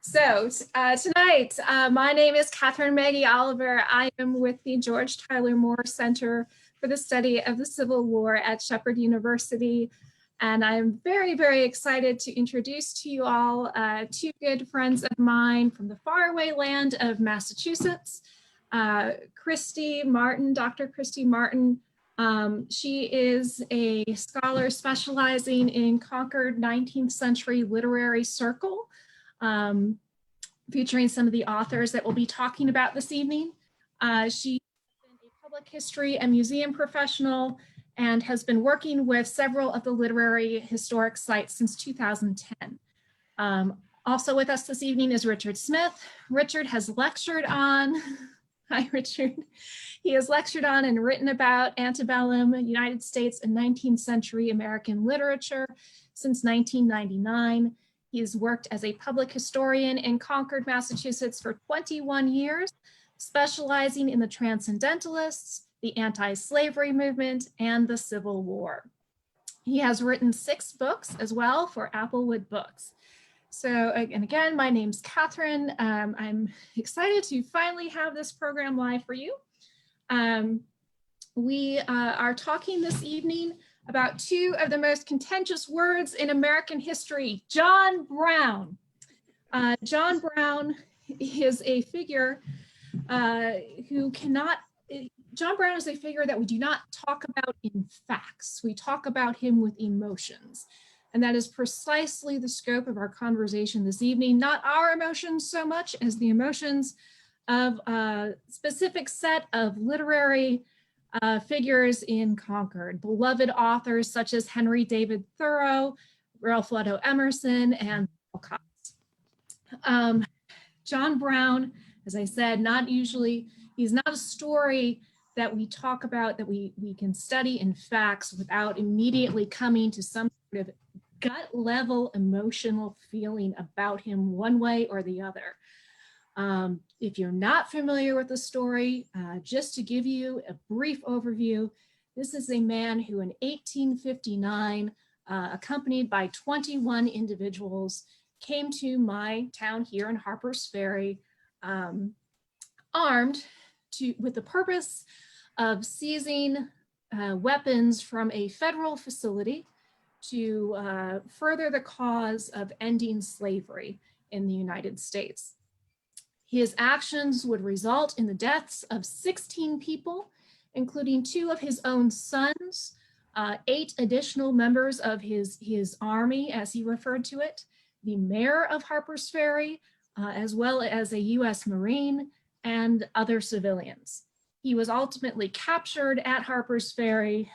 Tonight, my name is Catherine Magi Oliver. I am with the George Tyler Moore Center for the Study of the Civil War at Shepherd University. And I'm very, very excited to introduce to you all two good friends of mine from the faraway land of Massachusetts, Kristi Martin, Dr. Kristi Martin. She is a scholar specializing in Concord 19th century literary circle, featuring some of the authors that we'll be talking about this evening. She's been a public history and museum professional and has been working with several of the literary historic sites since 2010. Also with us this evening is Richard Smith. Richard has lectured on, hi Richard. He has lectured on and written about antebellum United States and 19th century American literature since 1999. He has worked as a public historian in Concord, Massachusetts for 21 years, specializing in the Transcendentalists, the anti-slavery movement, and the Civil War. He has written 6 books as well for Applewood Books. And again, my name's Catherine. I'm excited to finally have this program live for you. We are talking this evening about 2 of the most contentious words in American history, John Browne. John Browne is a figure John Browne is a figure that we do not talk about in facts. We talk about him with emotions. And that is precisely the scope of our conversation this evening, not our emotions so much as the emotions of a specific set of literary figures in Concord, beloved authors such as Henry David Thoreau, Ralph Waldo Emerson, and Alcott. John Browne, as I said, he's not a story that we talk about, that we can study in facts without immediately coming to some sort of gut level emotional feeling about him one way or the other. If you're not familiar with the story, just to give you a brief overview, this is a man who in 1859, accompanied by 21 individuals, came to my town here in Harpers Ferry, armed with the purpose of seizing weapons from a federal facility to further the cause of ending slavery in the United States. His actions would result in the deaths of 16 people, including 2 of his own sons, 8 additional members of his army, as he referred to it, the mayor of Harpers Ferry, as well as a US Marine, and other civilians. He was ultimately captured at Harpers Ferry.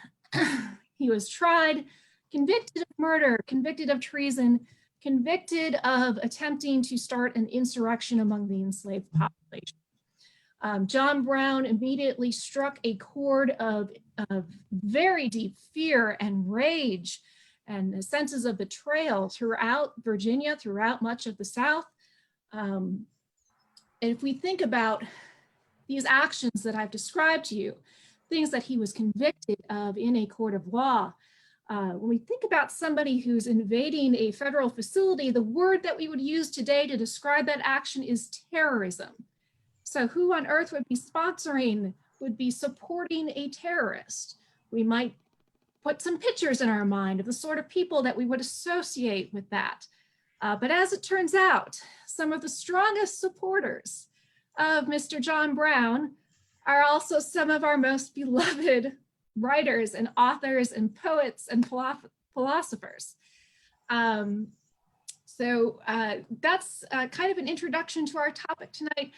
He was tried, convicted of murder, convicted of treason, convicted of attempting to start an insurrection among the enslaved population. John Browne immediately struck a chord of very deep fear and rage and senses of betrayal throughout Virginia, throughout much of the South. And if we think about these actions that I've described to you, things that he was convicted of in a court of law, when we think about somebody who's invading a federal facility, the word that we would use today to describe that action is terrorism. So who on earth would be supporting a terrorist? We might put some pictures in our mind of the sort of people that we would associate with that. But as it turns out, some of the strongest supporters of Mr. John Browne are also some of our most beloved writers and authors and poets and philosophers. That's kind of an introduction to our topic tonight.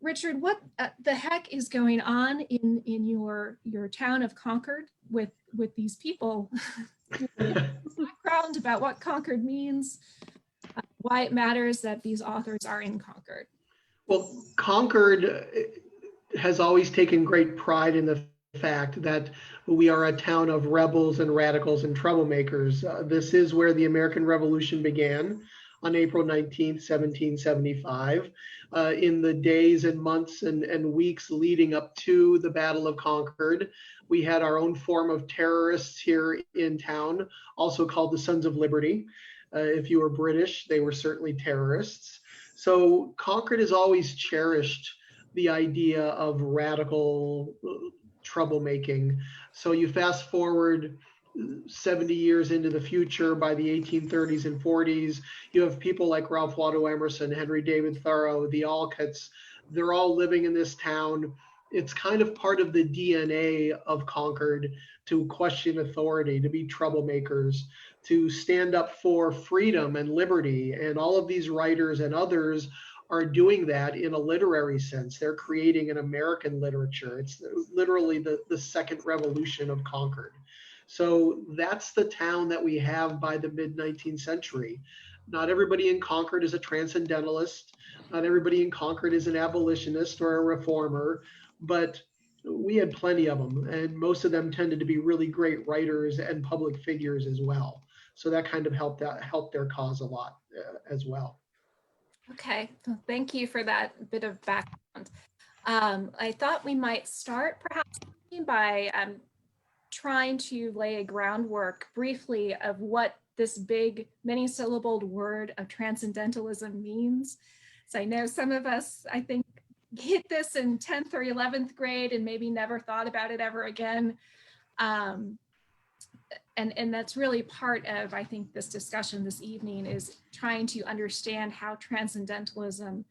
Richard, what the heck is going on in your town of Concord with these people? Background about what Concord means, why it matters that these authors are in Concord. Well, Concord has always taken great pride in the fact that we are a town of rebels and radicals and troublemakers. This is where the American Revolution began on April 19th, 1775. In the days and months and weeks leading up to the Battle of Concord, we had our own form of terrorists here in town, also called the Sons of Liberty. If you were British, they were certainly terrorists. So Concord has always cherished the idea of radical troublemaking. So you fast forward 70 years into the future, by the 1830s and 40s, you have people like Ralph Waldo Emerson, Henry David Thoreau, the Alcotts. They're all living in this town. It's kind of part of the DNA of Concord to question authority, to be troublemakers, to stand up for freedom and liberty. And all of these writers and others are doing that in a literary sense. They're creating an American literature. It's literally the second revolution of Concord. So that's the town that we have by the mid-19th century. Not everybody in Concord is a transcendentalist. Not everybody in Concord is an abolitionist or a reformer, but we had plenty of them, and most of them tended to be really great writers and public figures as well. So that kind of helped their cause a lot as well. Okay, well, thank you for that bit of background. I thought we might start perhaps by trying to lay a groundwork briefly of what this big many-syllabled word of transcendentalism means. So I know some of us, I think, hit this in 10th or 11th grade and maybe never thought about it ever again. And that's really part of, I think, this discussion this evening is trying to understand how transcendentalism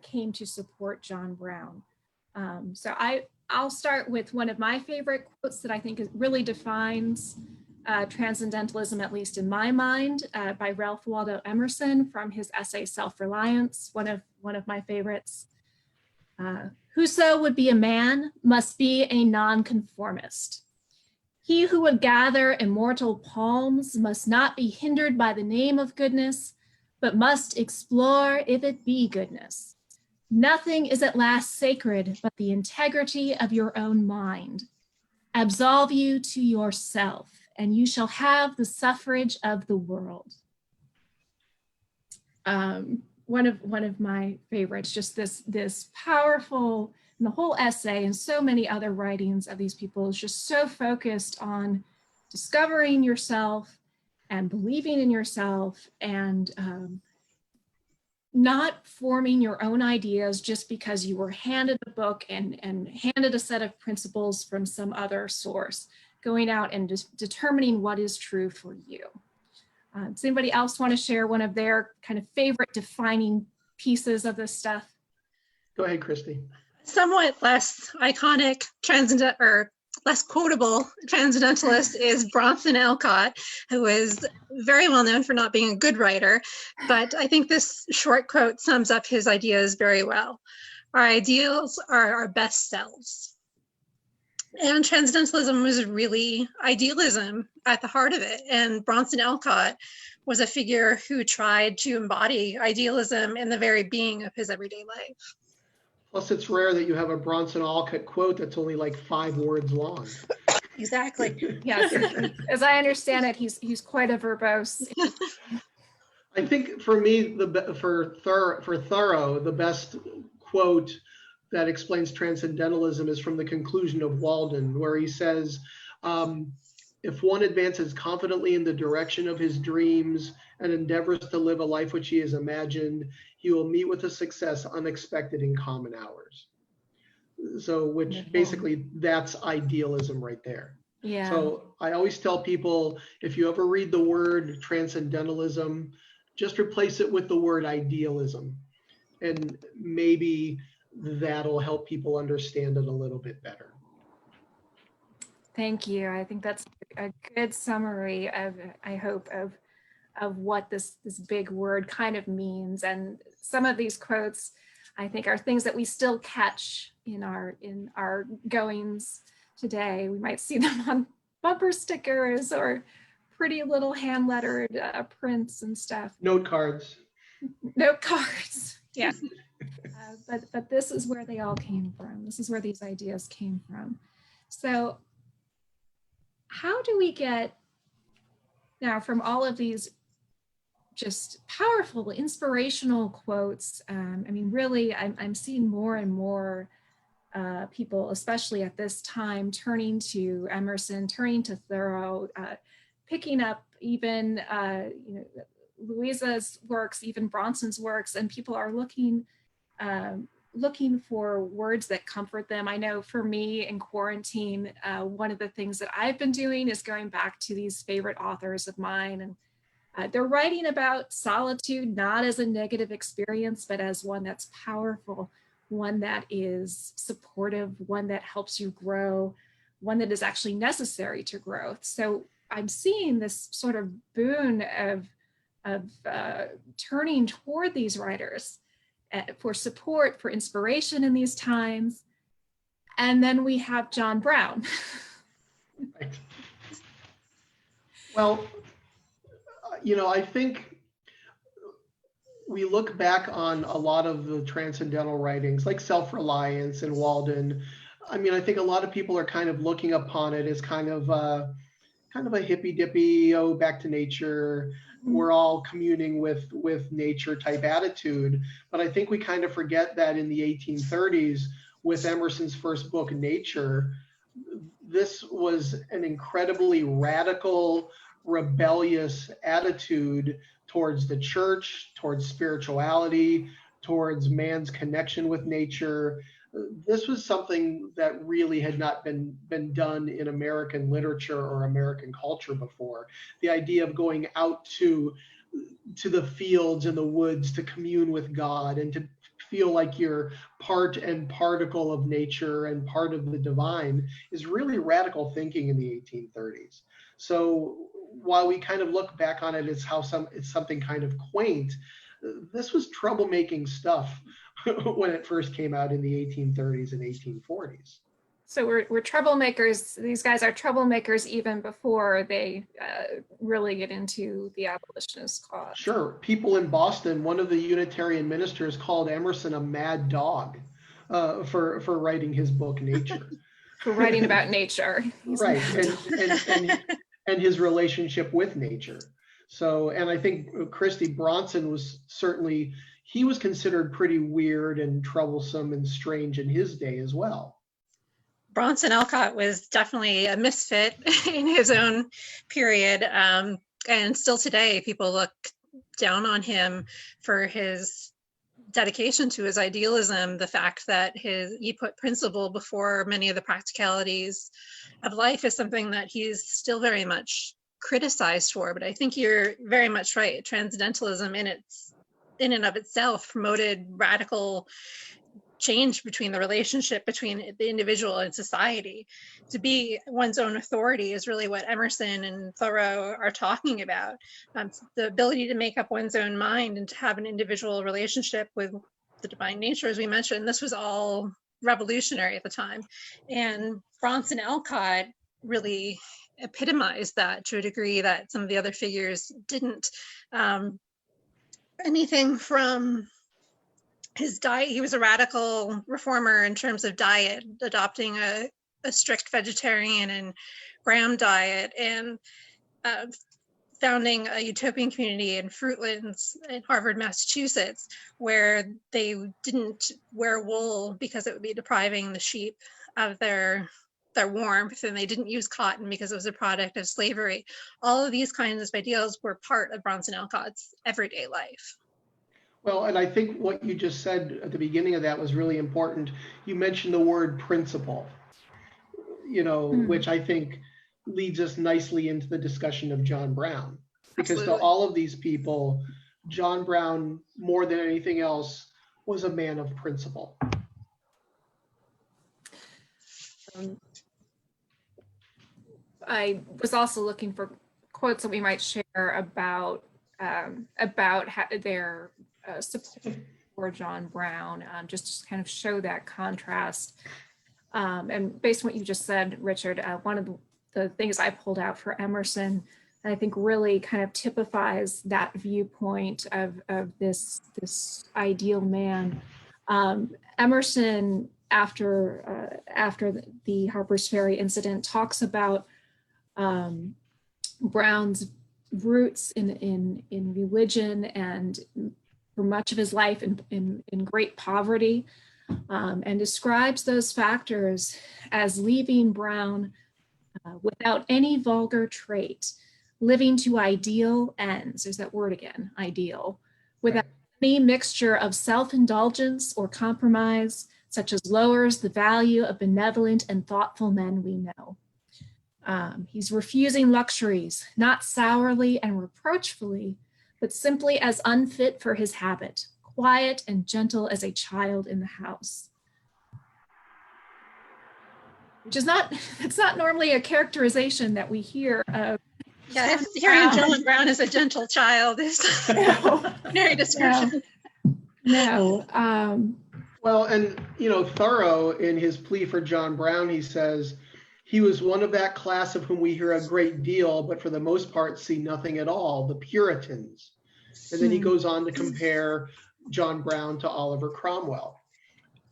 came to support John Browne. So I'll start with one of my favorite quotes that I think really defines transcendentalism, at least in my mind, by Ralph Waldo Emerson from his essay Self-Reliance, one of my favorites. Whoso would be a man must be a nonconformist. He who would gather immortal palms must not be hindered by the name of goodness, but must explore if it be goodness. Nothing is at last sacred but the integrity of your own mind. Absolve you to yourself, and you shall have the suffrage of the world. One of my favorites, just this powerful, and the whole essay and so many other writings of these people is just so focused on discovering yourself and believing in yourself and not forming your own ideas just because you were handed a book and handed a set of principles from some other source, going out and just determining what is true for you. Does anybody else want to share one of their kind of favorite defining pieces of this stuff? Go ahead, Kristi. Somewhat less iconic or less quotable transcendentalist is Bronson Alcott, who is very well known for not being a good writer, but I think this short quote sums up his ideas very well. Our ideals are our best selves. And transcendentalism was really idealism at the heart of it. And Bronson Alcott was a figure who tried to embody idealism in the very being of his everyday life. Plus, it's rare that you have a Bronson Alcott quote that's only like 5 words long. Exactly. Yes, as I understand it, he's quite a verbose. I think for me, for Thoreau, the best quote that explains transcendentalism is from the conclusion of Walden, where he says, if one advances confidently in the direction of his dreams and endeavors to live a life which he has imagined, he will meet with a success unexpected in common hours. So, which basically that's idealism right there. Yeah. So I always tell people, if you ever read the word transcendentalism, just replace it with the word idealism. And maybe that'll help people understand it a little bit better. Thank you. I think that's a good summary of, I hope, of what this big word kind of means. And some of these quotes, I think, are things that we still catch in our goings today. We might see them on bumper stickers or pretty little hand lettered prints and stuff. Note cards. Note cards. Yeah. But this is where they all came from. This is where these ideas came from. So how do we get now from all of these just powerful, inspirational quotes? I mean, really, I'm seeing more and more people, especially at this time, turning to Emerson, turning to Thoreau, picking up even Louisa's works, even Bronson's works, and people are looking for words that comfort them. I know for me in quarantine, one of the things that I've been doing is going back to these favorite authors of mine, and they're writing about solitude, not as a negative experience, but as one that's powerful, one that is supportive, one that helps you grow, one that is actually necessary to growth. So I'm seeing this sort of boon of turning toward these writers for support, for inspiration in these times. And then we have John Browne. Right. Well, I think we look back on a lot of the transcendental writings like Self-Reliance and Walden. I mean, I think a lot of people are kind of looking upon it as kind of a hippy-dippy, back to nature. We're all communing with nature type attitude. But I think we kind of forget that in the 1830s, with Emerson's first book, Nature, this was an incredibly radical, rebellious attitude towards the church, towards spirituality, towards man's connection with nature. This was something that really had not been done in American literature or American culture before. The idea of going out to the fields and the woods to commune with God and to feel like you're part and particle of nature and part of the divine is really radical thinking in the 1830s. So while we kind of look back on it as it's something kind of quaint, this was troublemaking stuff when it first came out in the 1830s and 1840s. So we're troublemakers. These guys are troublemakers even before they really get into the abolitionist cause. Sure. People in Boston, one of the Unitarian ministers called Emerson a mad dog for writing his book, Nature. For writing about nature. Right. And his relationship with nature. So, and I think Kristi, Bronson was certainly, he was considered pretty weird and troublesome and strange in his day as well. Bronson Alcott was definitely a misfit in his own period. And still today, people look down on him for his dedication to his idealism, the fact that he put principle before many of the practicalities of life is something that he's still very much criticized for. But I think you're very much right. Transcendentalism in and of itself promoted radical change between the relationship between the individual and society. To be one's own authority is really what Emerson and Thoreau are talking about. The ability to make up one's own mind and to have an individual relationship with the divine nature, as we mentioned. This was all revolutionary at the time. And Bronson Alcott really epitomized that to a degree that some of the other figures didn't. Anything from his diet, he was a radical reformer in terms of diet, adopting a strict vegetarian and Graham diet, and founding a utopian community in Fruitlands in Harvard, Massachusetts, where they didn't wear wool because it would be depriving the sheep of their warmth, and they didn't use cotton because it was a product of slavery. All of these kinds of ideals were part of Bronson Alcott's everyday life. Well, and I think what you just said at the beginning of that was really important. You mentioned the word principle, which I think leads us nicely into the discussion of John Browne. Because Absolutely. To all of these people, John Browne, more than anything else, was a man of principle. I was also looking for quotes that we might share about their support for John Browne, just to kind of show that contrast. And based on what you just said, Richard, one of the things I pulled out for Emerson, and I think really kind of typifies that viewpoint of this ideal man. Emerson, after the Harpers Ferry incident, talks about Browne's roots in religion and for much of his life in great poverty, and describes those factors as leaving Browne without any vulgar trait, living to ideal ends, there's that word again, ideal, without any mixture of self-indulgence or compromise, such as lowers the value of benevolent and thoughtful men we know. He's refusing luxuries, not sourly and reproachfully, but simply as unfit for his habit, quiet and gentle as a child in the house. Which is not, it's not normally a characterization that we hear of. Yeah, hearing John Browne as a gentle child is very description. No. Well, and Thoreau, in his plea for John Browne, he says, he was one of that class of whom we hear a great deal, but for the most part see nothing at all, the Puritans. And then he goes on to compare John Browne to Oliver Cromwell.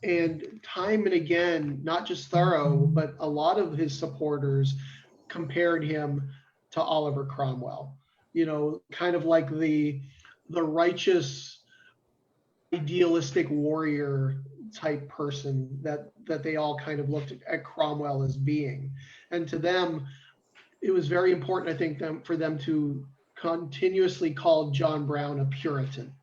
And time and again, not just Thoreau, but a lot of his supporters compared him to Oliver Cromwell. Kind of like the righteous, idealistic warrior type person that they all kind of looked at Cromwell as being. And to them, it was very important, I think, for them to continuously call John Browne a Puritan,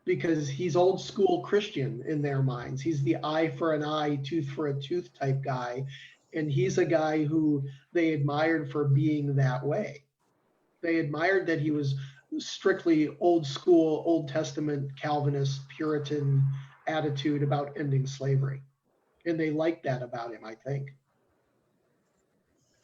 because he's old school Christian in their minds. He's the eye for an eye, tooth for a tooth type guy. And he's a guy who they admired for being that way. They admired that he was strictly old school, Old Testament, Calvinist, Puritan attitude about ending slavery. And they liked that about him, I think.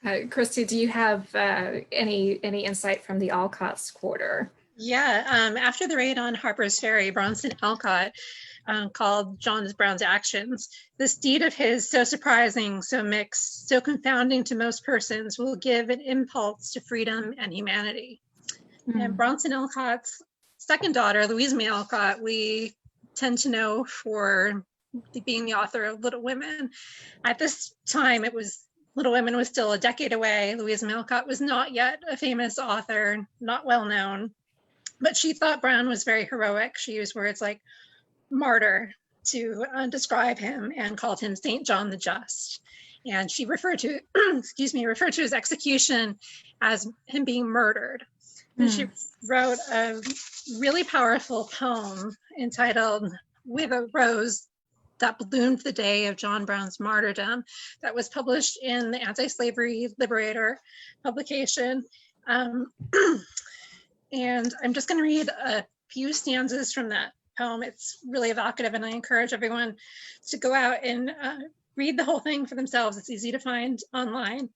Kristi, do you have any insight from the Alcott's quarter? Yeah, after the raid on Harpers Ferry, Bronson Alcott called John Browne's actions, "This deed of his, so surprising, so mixed, so confounding to most persons, will give an impulse to freedom and humanity." And Bronson Alcott's second daughter, Louisa May Alcott, we tend to know for being the author of Little Women. At this time, Little Women was still a decade away. Louisa May Alcott was not yet a famous author, not well known, but she thought Browne was very heroic. She used words like martyr to describe him and called him Saint John the Just. And she referred to, referred to his execution as him being murdered. And she wrote a really powerful poem entitled "With a Rose That Bloomed the Day of John Browne's Martyrdom," that was published in the Anti-Slavery Liberator publication. And I'm just going to read a few stanzas from that poem. It's really evocative, and I encourage everyone to go out and read the whole thing for themselves. It's easy to find online.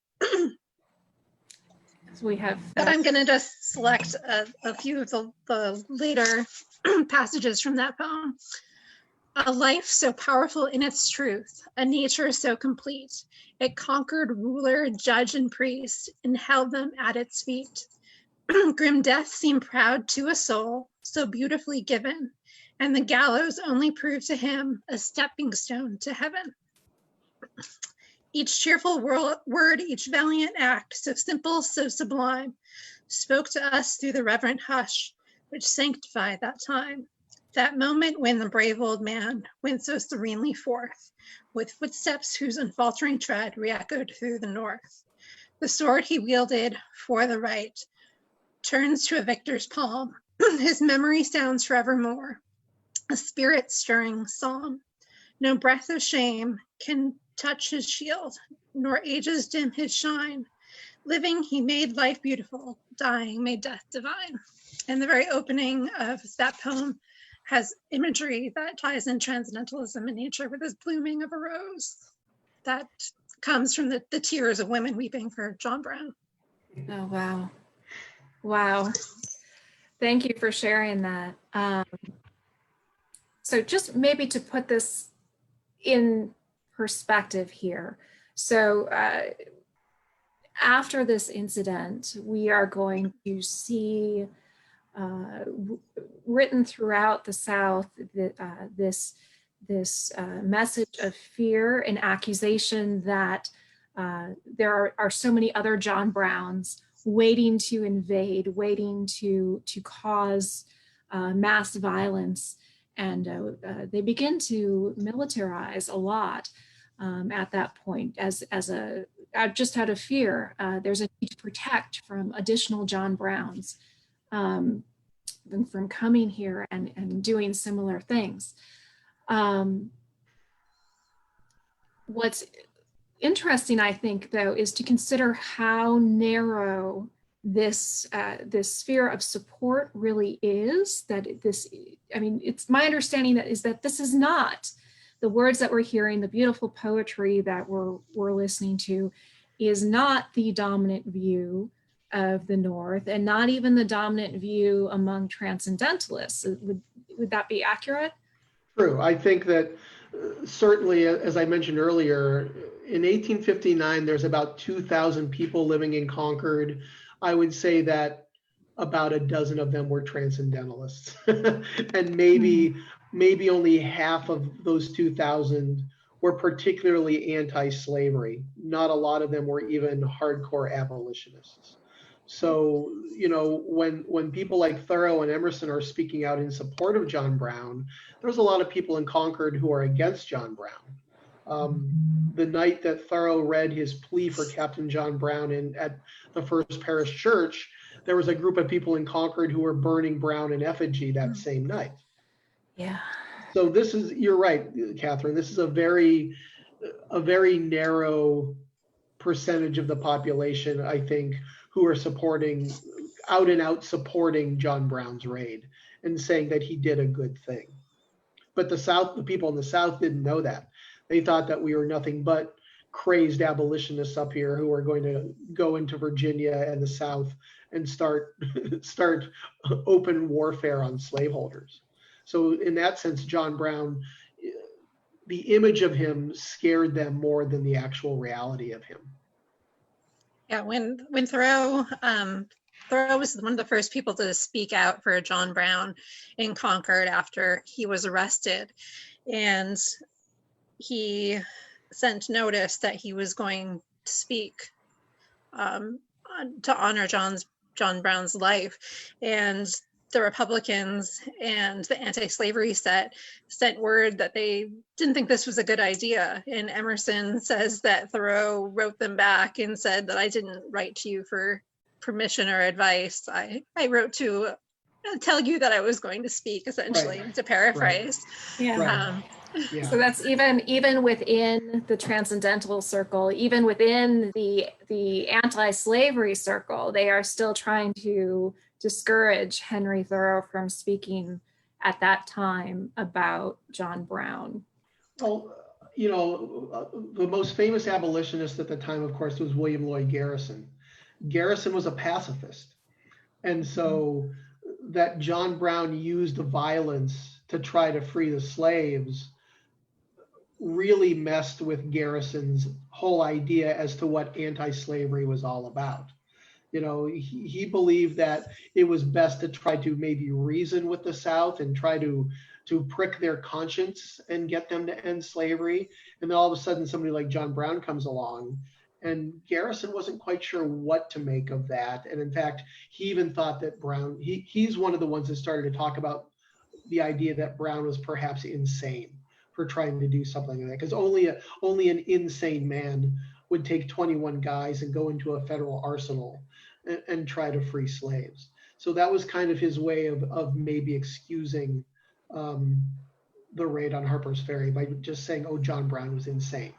So we have, but I'm going to just select a few of the later passages from that poem. "A life so powerful in its truth, a nature so complete, it conquered ruler, judge, and priest, and held them at its feet. Grim death seemed proud to a soul so beautifully given, and the gallows only proved to him a stepping stone to heaven. Each cheerful word, each valiant act, so simple, so sublime, spoke to us through the reverent hush, which sanctified that time. That moment when the brave old man went so serenely forth, with footsteps whose unfaltering tread re-echoed through the north. The sword he wielded for the right turns to a victor's palm. His memory sounds forevermore, a spirit-stirring psalm. No breath of shame can touch his shield, nor ages dim his shine. Living, he made life beautiful, dying, made death divine." And the very opening of that poem has imagery that ties in transcendentalism in nature with this blooming of a rose that comes from the tears of women weeping for John Browne. Oh, wow. Wow. Thank you for sharing that. So just maybe to put this in perspective here. So after this incident, we are going to see written throughout the South this message of fear and accusation that there are so many other John Brownes waiting to invade, waiting to cause mass violence. And they begin to militarize a lot at that point as just out of fear. There's a need to protect from additional John Browns from coming here and doing similar things. What's interesting, I think, though, is to consider how narrow this sphere of support really is. That this, I mean, it's my understanding that this is not the words that we're hearing, the beautiful poetry that we're listening to, is not the dominant view of the North, and not even the dominant view among transcendentalists. Would that be accurate? True. I think that certainly, as I mentioned earlier, in 1859, there's about 2,000 people living in Concord. I would say that about a dozen of them were transcendentalists, and maybe only half of those 2,000 were particularly anti-slavery. Not a lot of them were even hardcore abolitionists. So, you know, when people like Thoreau and Emerson are speaking out in support of John Browne, there's a lot of people in Concord who are against John Browne. The night that Thoreau read his plea for Captain John Browne at the First Parish Church, there was a group of people in Concord who were burning Browne in effigy that same night. Yeah. So this is, you're right, Catherine, this is a very narrow percentage of the population, I think, who are supporting, out and out supporting John Browne's raid and saying that he did a good thing. But the people in the South didn't know that. They thought that we were nothing but crazed abolitionists up here who are going to go into Virginia and the South and start open warfare on slaveholders. So in that sense, John Browne, the image of him scared them more than the actual reality of him. Yeah, when Thoreau was one of the first people to speak out for John Browne in Concord after he was arrested, and he sent notice that he was going to speak to honor John Browne's life, and the Republicans and the anti-slavery set sent word that they didn't think this was a good idea. And Emerson says that Thoreau wrote them back and said that I didn't write to you for permission or advice. I wrote to tell you that I was going to speak, essentially, to paraphrase. Right. Yeah. Yeah. So that's even within the transcendental circle, even within the anti-slavery circle, they are still trying to discourage Henry Thoreau from speaking at that time about John Browne. Well, you know, the most famous abolitionist at the time, of course, was William Lloyd Garrison. Garrison was a pacifist. And so that John Browne used violence to try to free the slaves really messed with Garrison's whole idea as to what anti-slavery was all about. You know, he believed that it was best to try to maybe reason with the South and try to prick their conscience and get them to end slavery. And then all of a sudden somebody like John Browne comes along, and Garrison wasn't quite sure what to make of that. And in fact, he even thought that Browne, he's one of the ones that started to talk about the idea that Browne was perhaps insane for trying to do something like that, because only an insane man would take 21 guys and go into a federal arsenal and try to free slaves. So that was kind of his way of maybe excusing the raid on Harpers Ferry by just saying, oh, John Browne was insane.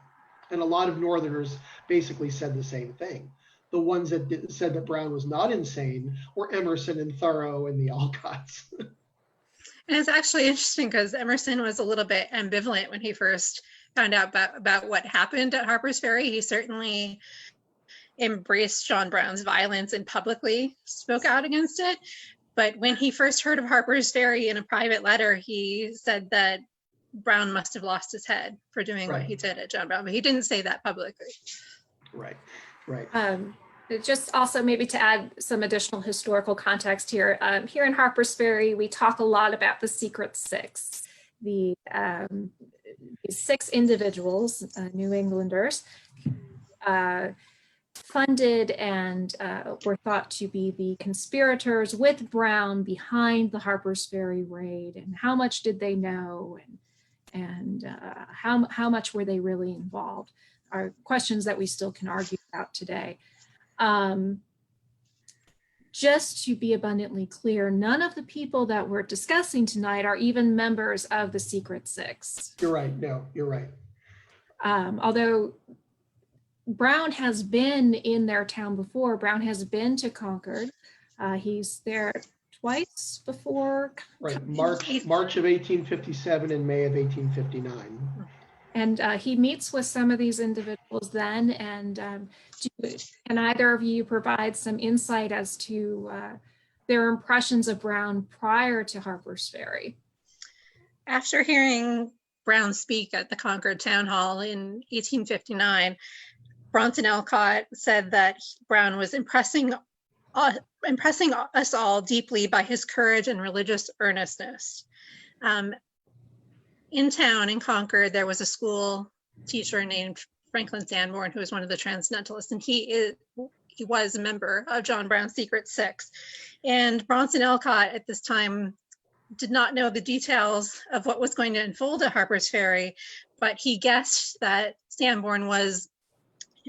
And a lot of Northerners basically said the same thing. The ones that said that Browne was not insane were Emerson and Thoreau and the Alcotts. And it's actually interesting because Emerson was a little bit ambivalent when he first found out about what happened at Harpers Ferry. He certainly embraced John Browne's violence and publicly spoke out against it. But when he first heard of Harpers Ferry in a private letter, he said that Browne must have lost his head for doing what he did at John Browne, but he didn't say that publicly. Right. Just also maybe to add some additional historical context here. Here in Harpers Ferry, we talk a lot about the Secret Six, these 6 individuals, New Englanders, funded and were thought to be the conspirators with Browne behind the Harpers Ferry raid. And how much did they know, and how much were they really involved? are questions that we still can argue about today. Just to be abundantly clear, none of the people that we're discussing tonight are even members of the Secret Six. You're right. No, you're right. Although Browne has been in their town before. Browne has been to Concord. He's there twice before. Right, March of 1857 and May of 1859. And he meets with some of these individuals then. And can either of you provide some insight as to their impressions of Browne prior to Harpers Ferry? After hearing Browne speak at the Concord Town Hall in 1859, Bronson Alcott said that Browne was impressing us all deeply by his courage and religious earnestness. In town in Concord, there was a school teacher named Franklin Sanborn, who was one of the Transcendentalists, and he was a member of John Brown's Secret Six. And Bronson Alcott at this time did not know the details of what was going to unfold at Harpers Ferry, but he guessed that Sanborn was,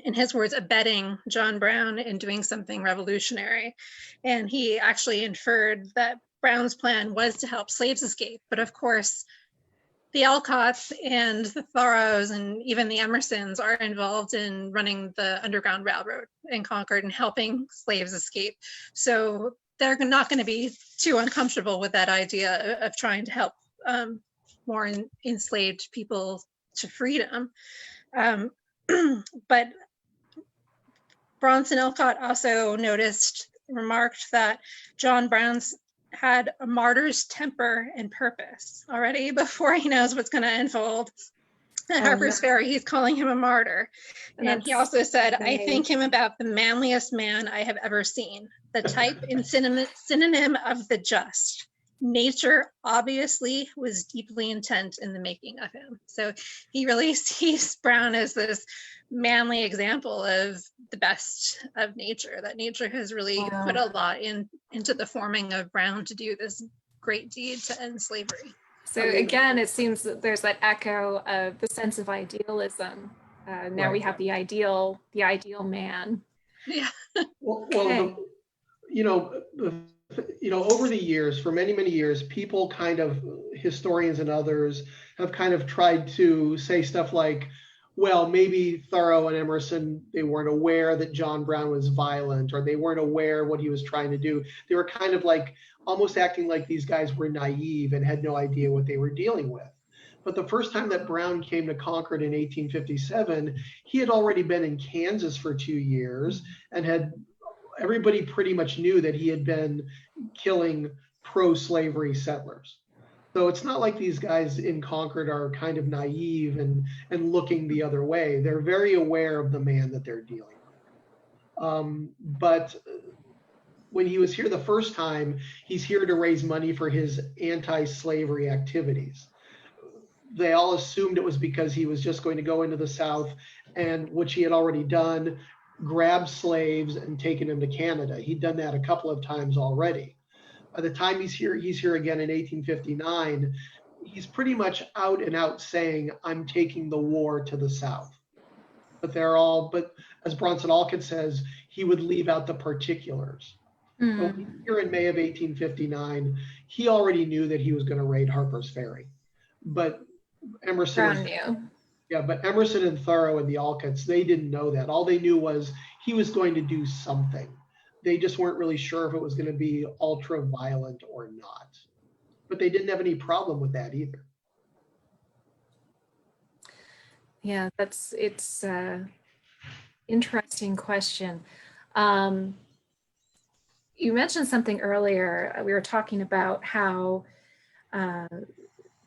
in his words, abetting John Browne in doing something revolutionary. And he actually inferred that Browne's plan was to help slaves escape. But of course, the Alcotts and the Thoreaus and even the Emersons are involved in running the Underground Railroad in Concord and helping slaves escape. So they're not going to be too uncomfortable with that idea of trying to help more enslaved people to freedom. But Bronson Alcott also remarked that John Brown's had a martyr's temper and purpose already before he knows what's going to unfold. At Harpers Ferry, he's calling him a martyr. And he also said, I think him about the manliest man I have ever seen, the type and synonym of the just. Nature obviously was deeply intent in the making of him. So he really sees Browne as this manly example of the best of nature, that nature has really put a lot into the forming of Browne to do this great deed to end slavery. So again, it seems that there's that echo of the sense of idealism. Now we have the ideal man. Yeah. Well, over the years, for many, many years, people kind of, historians and others, have kind of tried to say stuff like, well, maybe Thoreau and Emerson, they weren't aware that John Browne was violent, or they weren't aware what he was trying to do. They were kind of like almost acting like these guys were naive and had no idea what they were dealing with. But the first time that Browne came to Concord in 1857, he had already been in Kansas for 2 years and everybody pretty much knew that he had been killing pro-slavery settlers. So it's not like these guys in Concord are kind of naive and looking the other way. They're very aware of the man that they're dealing with. But when he was here the first time, he's here to raise money for his anti-slavery activities. They all assumed it was because he was just going to go into the South, and which he had already done, grab slaves and taken them to Canada. He'd done that a couple of times already. By the time he's here again in 1859, he's pretty much out and out saying, I'm taking the war to the South. But as Bronson Alcott says, he would leave out the particulars. So here in May of 1859, he already knew that he was going to raid Harpers Ferry. But Emerson and Thoreau and the Alcotts, they didn't know that. All they knew was he was going to do something. They just weren't really sure if it was going to be ultra violent or not. But they didn't have any problem with that either. Yeah, it's interesting question. You mentioned something earlier. We were talking about how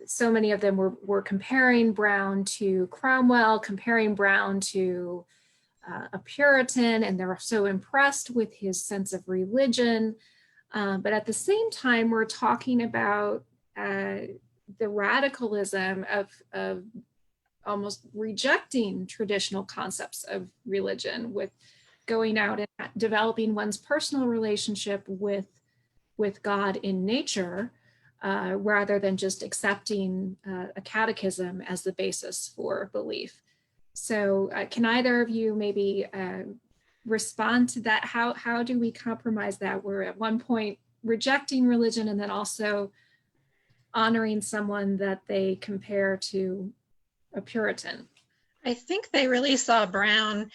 so many of them were comparing Browne to Cromwell, comparing Browne to a Puritan, and they're so impressed with his sense of religion. But at the same time, we're talking about the radicalism of almost rejecting traditional concepts of religion, with going out and developing one's personal relationship with God in nature, rather than just accepting a catechism as the basis for belief. So can either of you maybe respond to that? How do we compromise that? We're at one point rejecting religion and then also honoring someone that they compare to a Puritan. I think they really saw Browne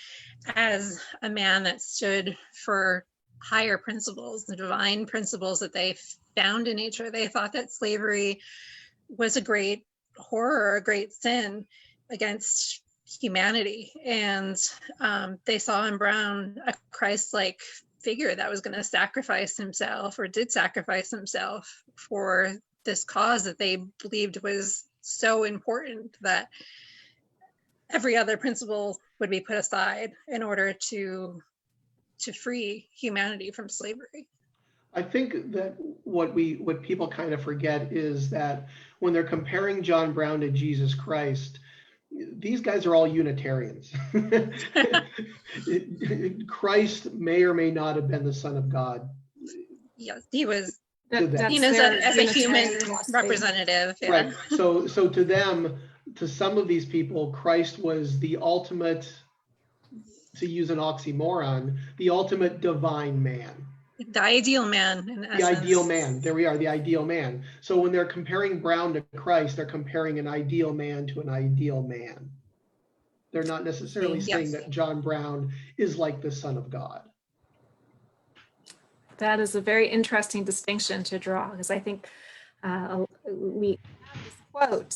as a man that stood for higher principles, the divine principles that they found in nature. They thought that slavery was a great horror, a great sin against humanity. And they saw in Browne a Christ-like figure that was going to sacrifice himself, or did sacrifice himself, for this cause that they believed was so important that every other principle would be put aside in order to free humanity from slavery. I think that what people kind of forget is that when they're comparing John Browne to Jesus Christ, these guys are all Unitarians. Christ may or may not have been the Son of God. Yes, he was That's seen as a human philosophy. representative. Yeah. Right. So to them, to some of these people, Christ was the ultimate, to use an oxymoron, the ultimate divine man. The ideal man, in essence. The ideal man. There we are, the ideal man. So when they're comparing Browne to Christ, they're comparing an ideal man to an ideal man. They're not necessarily saying that John Browne is like the Son of God. That is a very interesting distinction to draw, because I think we have this quote,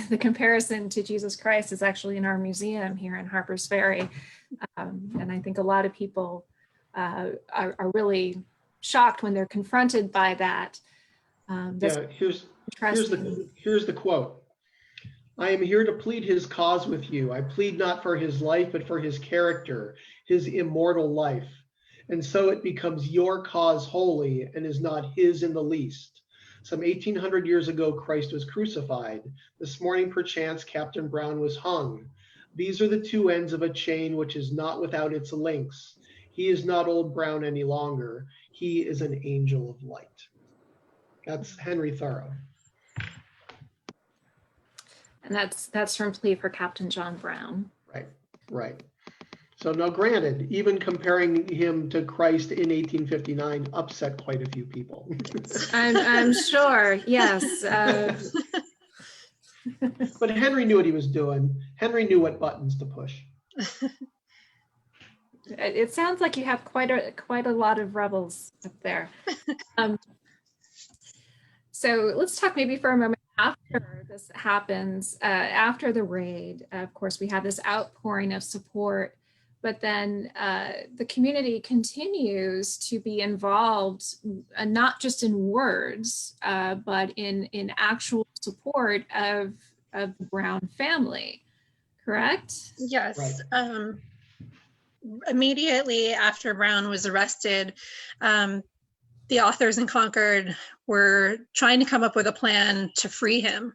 the comparison to Jesus Christ is actually in our museum here in Harpers Ferry. And I think a lot of people are really shocked when they're confronted by that. Here's the quote. I am here to plead his cause with you. I plead not for his life, but for his character, his immortal life. And so it becomes your cause wholly and is not his in the least. Some 1800 years ago, Christ was crucified. This morning, perchance, Captain Browne was hung. These are the two ends of a chain which is not without its links. He is not old Browne any longer. He is an angel of light. That's Henry Thoreau. And that's from Plea for Captain John Browne. Right. So now granted, even comparing him to Christ in 1859 upset quite a few people. I'm sure, yes. But Henry knew what he was doing. Henry knew what buttons to push. It sounds like you have quite a lot of rebels up there. So let's talk maybe for a moment after this happens, after the raid. Of course, we have this outpouring of support, but then the community continues to be involved, not just in words, but in actual support of the Browne family, correct? Yes. Right. Immediately after Browne was arrested, the authors in Concord were trying to come up with a plan to free him.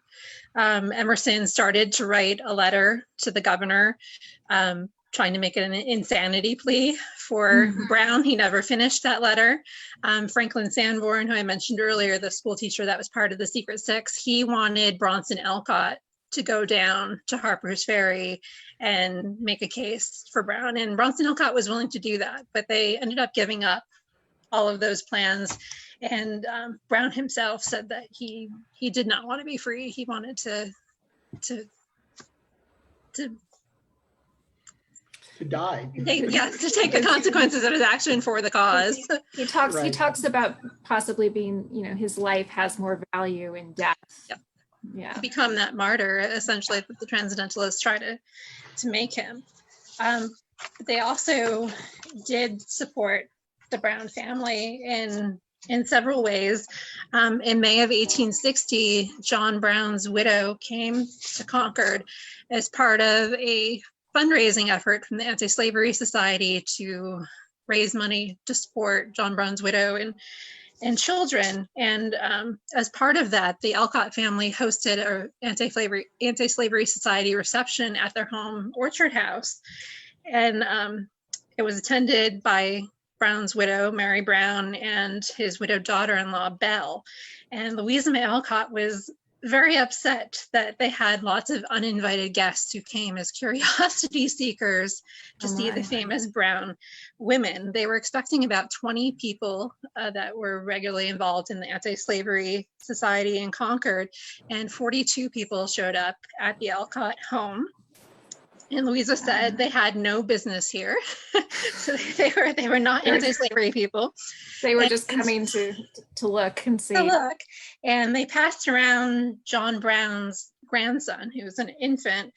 Emerson started to write a letter to the governor, trying to make it an insanity plea for Browne. He never finished that letter. Franklin Sanborn, who I mentioned earlier, the school teacher that was part of the Secret Six, he wanted Bronson Alcott to go down to Harpers Ferry and make a case for Browne. And Bronson Alcott was willing to do that, but they ended up giving up all of those plans. And Browne himself said that he did not want to be free. He wanted to die. To take the consequences of his action for the cause. He talks. Right. He talks about possibly being, his life has more value in death. Yep. Yeah. Become that martyr, essentially, that the transcendentalists try to make him. They also did support the Browne family in several ways. In May of 1860, John Browne's widow came to Concord as part of a fundraising effort from the Anti-Slavery Society to raise money to support John Browne's widow and children. And as part of that, the Alcott family hosted an Anti-Slavery Society reception at their home Orchard House. And it was attended by Browne's widow, Mary Browne, and his widowed daughter-in-law, Belle. And Louisa May Alcott was very upset that they had lots of uninvited guests who came as curiosity seekers to see the famous Browne women. They were expecting about 20 people that were regularly involved in the anti-slavery society in Concord, and 42 people showed up at the Alcott home. And Louisa said they had no business here. So they were not anti-slavery people. They were just coming to look and see. And they passed around John Browne's grandson, who was an infant.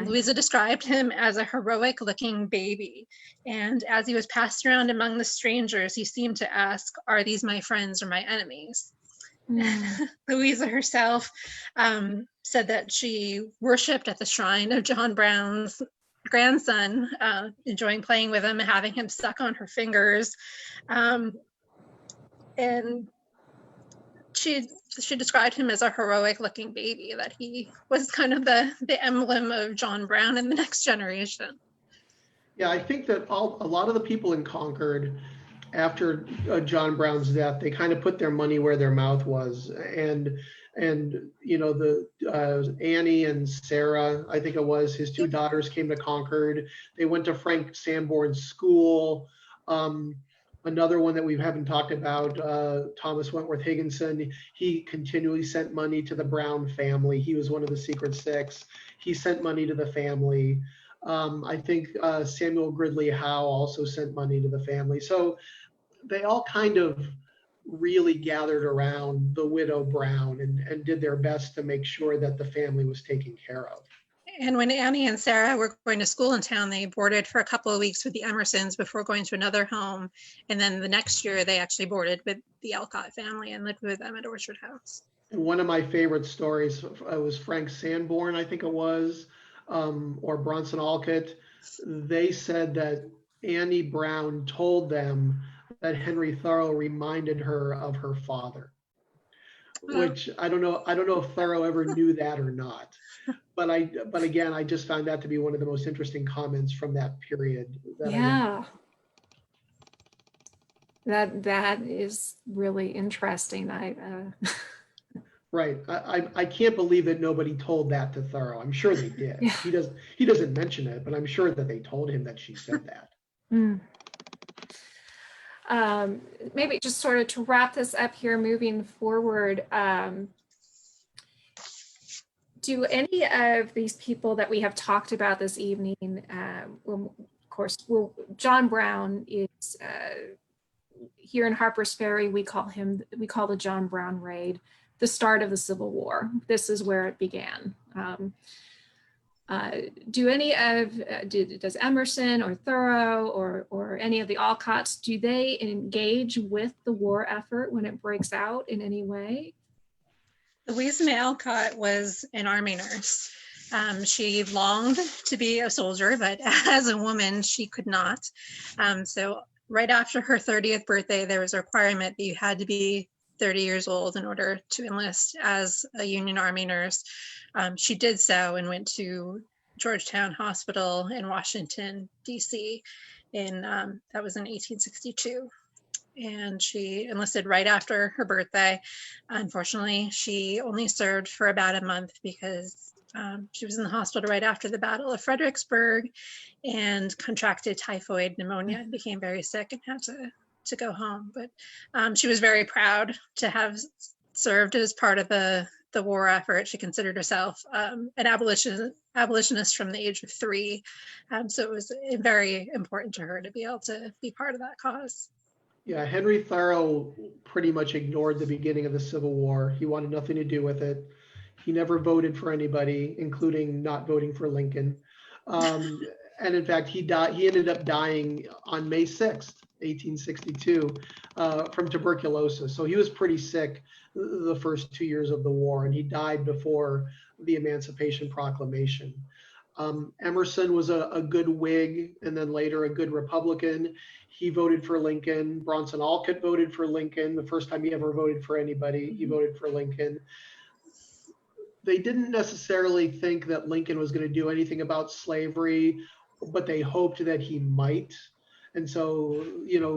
Louisa described him as a heroic looking baby. And as he was passed around among the strangers, he seemed to ask, "Are these my friends or my enemies?" Louisa herself said that she worshipped at the shrine of John Browne's grandson, enjoying playing with him and having him suck on her fingers. And she described him as a heroic looking baby, that he was kind of the emblem of John Browne in the next generation. Yeah, I think that a lot of the people in Concord, after John Browne's death, they kind of put their money where their mouth was, and you know, the Annie and Sarah, I think it was, his two daughters came to Concord. They went to Frank Sanborn's school. Another one that we haven't talked about, Thomas Wentworth Higginson, he continually sent money to the Browne family. He was one of the Secret Six. He sent money to the family. I think Samuel Gridley Howe also sent money to the family. So they all kind of really gathered around the widow Browne and did their best to make sure that the family was taken care of. And when Annie and Sarah were going to school in town, they boarded for a couple of weeks with the Emersons before going to another home. And then the next year, they actually boarded with the Alcott family and lived with them at Orchard House. And one of my favorite stories was Frank Sanborn, I think it was, or Bronson Alcott. They said that Annie Browne told them that Henry Thoreau reminded her of her father, which I don't know if Thoreau ever knew that or not. But again, I just found that to be one of the most interesting comments from that period. That is really interesting. Right. I can't believe that nobody told that to Thoreau. I'm sure they did. Yeah. He doesn't mention it, but I'm sure that they told him that she said that. Maybe just sort of to wrap this up here, moving forward, do any of these people that we have talked about this evening, of course, John Browne is here in Harpers Ferry, we call the John Browne Raid the start of the Civil War. This is where it began. Does Emerson or Thoreau or any of the Alcotts, do they engage with the war effort when it breaks out in any way? Louisa May Alcott was an army nurse. She longed to be a soldier, but as a woman, she could not. So right after her 30th birthday, there was a requirement that you had to be 30 years old in order to enlist as a Union Army nurse. She did so and went to Georgetown Hospital in Washington, D.C. That was in 1862. And she enlisted right after her birthday. Unfortunately, she only served for about a month because she was in the hospital right after the Battle of Fredericksburg and contracted typhoid pneumonia and became very sick and had to go home. But she was very proud to have served as part of the war effort. She considered herself an abolitionist from the age of 3. So it was very important to her to be able to be part of that cause. Yeah, Henry Thoreau pretty much ignored the beginning of the Civil War. He wanted nothing to do with it. He never voted for anybody, including not voting for Lincoln. And in fact, he ended up dying on May 6th, 1862, from tuberculosis. So he was pretty sick the first 2 years of the war, and he died before the Emancipation Proclamation. Emerson was a good Whig and then later a good Republican. He voted for Lincoln. Bronson Alcott voted for Lincoln. The first time he ever voted for anybody, he voted for Lincoln. They didn't necessarily think that Lincoln was going to do anything about slavery, but they hoped that he might. And so,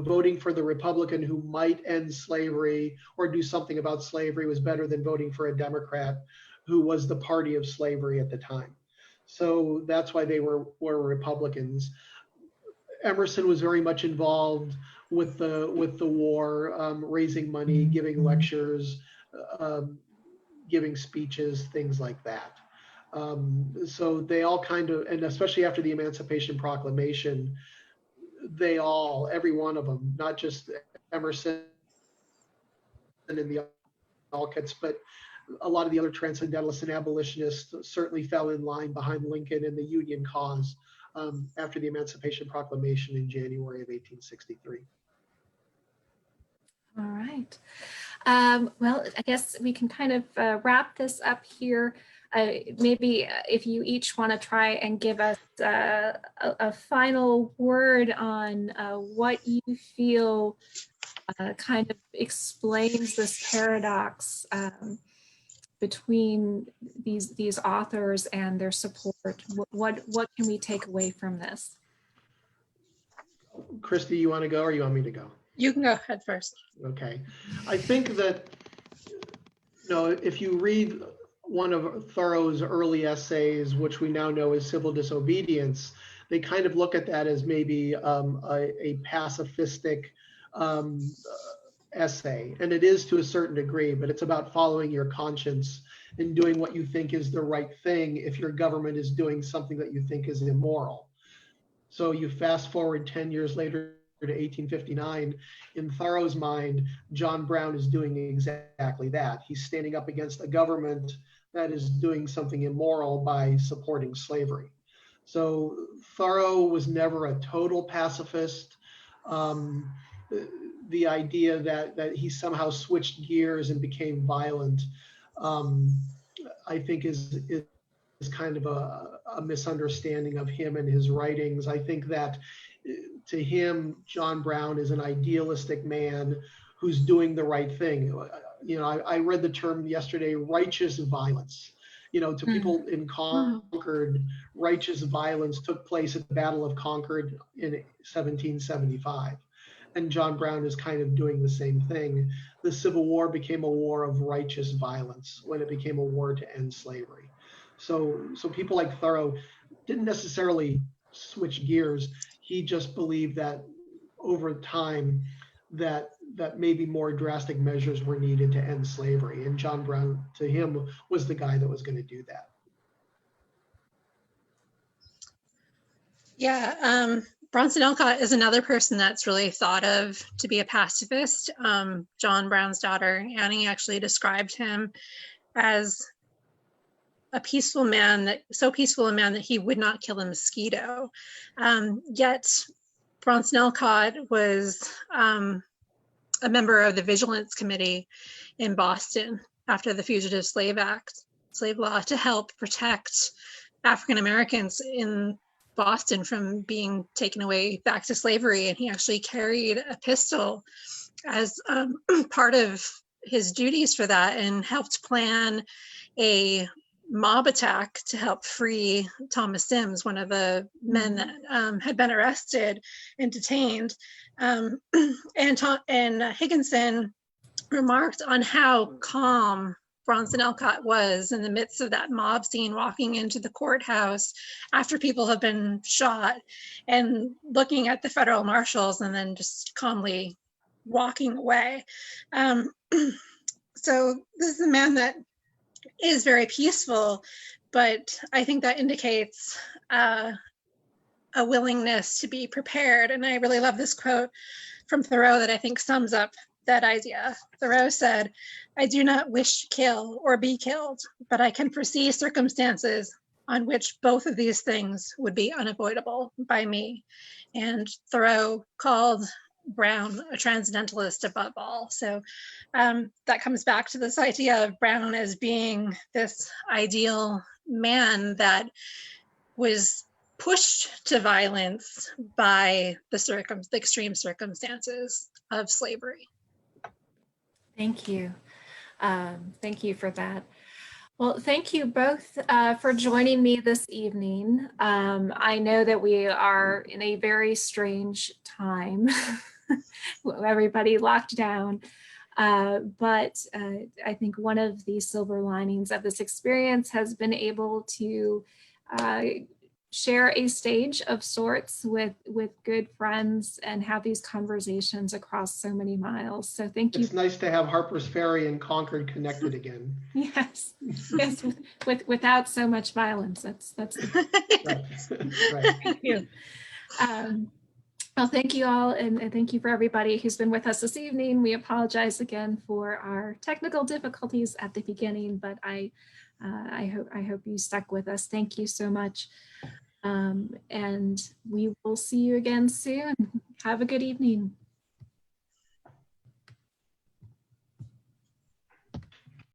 voting for the Republican who might end slavery or do something about slavery was better than voting for a Democrat who was the party of slavery at the time. So that's why they were Republicans. Emerson was very much involved with the war, raising money, giving lectures, giving speeches, things like that. So they all kind of, and especially after the Emancipation Proclamation, every one of them, not just Emerson and the Alcotts, but a lot of the other transcendentalists and abolitionists certainly fell in line behind Lincoln and the Union cause after the Emancipation Proclamation in January of 1863. All right. Well, I guess we can kind of wrap this up here. Maybe if you each want to try and give us a final word on what you feel kind of explains this paradox between these authors and their support. What can we take away from this? Kristi, you want to go or you want me to go? You can go ahead first. Okay. I think that, if you read one of Thoreau's early essays, which we now know as Civil Disobedience, they kind of look at that as maybe a pacifistic essay. And it is to a certain degree, but it's about following your conscience and doing what you think is the right thing if your government is doing something that you think is immoral. So you fast forward 10 years later to 1859, in Thoreau's mind, John Browne is doing exactly that. He's standing up against a government that is doing something immoral by supporting slavery. So Thoreau was never a total pacifist. The idea that he somehow switched gears and became violent, I think is kind of a misunderstanding of him and his writings. I think that to him, John Browne is an idealistic man who's doing the right thing. I read the term yesterday, righteous violence. To people in Concord, righteous violence took place at the Battle of Concord in 1775. And John Browne is kind of doing the same thing. The Civil War became a war of righteous violence when it became a war to end slavery. So people like Thoreau didn't necessarily switch gears. He just believed that over time that maybe more drastic measures were needed to end slavery. And John Browne, to him, was the guy that was going to do that. Yeah, Bronson Alcott is another person that's really thought of to be a pacifist. John Browne's daughter, Annie, actually described him as a peaceful man, so peaceful a man that he would not kill a mosquito. Yet Bronson Alcott was a member of the Vigilance Committee in Boston after the Fugitive Slave Law, to help protect African Americans in Boston from being taken away back to slavery. And he actually carried a pistol as part of his duties for that, and helped plan a mob attack to help free Thomas Sims, one of the men that had been arrested and detained. And Higginson remarked on how calm Bronson Alcott was in the midst of that mob scene, walking into the courthouse after people have been shot and looking at the federal marshals and then just calmly walking away. So this is a man that is very peaceful, but I think that indicates a willingness to be prepared. And I really love this quote from Thoreau that I think sums up that idea. Thoreau said, "I do not wish to kill or be killed, but I can foresee circumstances on which both of these things would be unavoidable by me." And Thoreau called Browne a transcendentalist above all. So that comes back to this idea of Browne as being this ideal man that was pushed to violence by the extreme circumstances of slavery. Thank you. Thank you for that. Well, thank you both for joining me this evening. I know that we are in a very strange time, everybody locked down. But I think one of the silver linings of this experience has been able to share a stage of sorts with good friends and have these conversations across so many miles. So thank you. It's nice to have Harpers Ferry and Concord connected again. Yes, yes, without so much violence. That's Right. Right. thank you. Well, thank you all, and thank you for everybody who's been with us this evening. We apologize again for our technical difficulties at the beginning, but I hope you stuck with us. Thank you so much. And we will see you again soon. Have a good evening.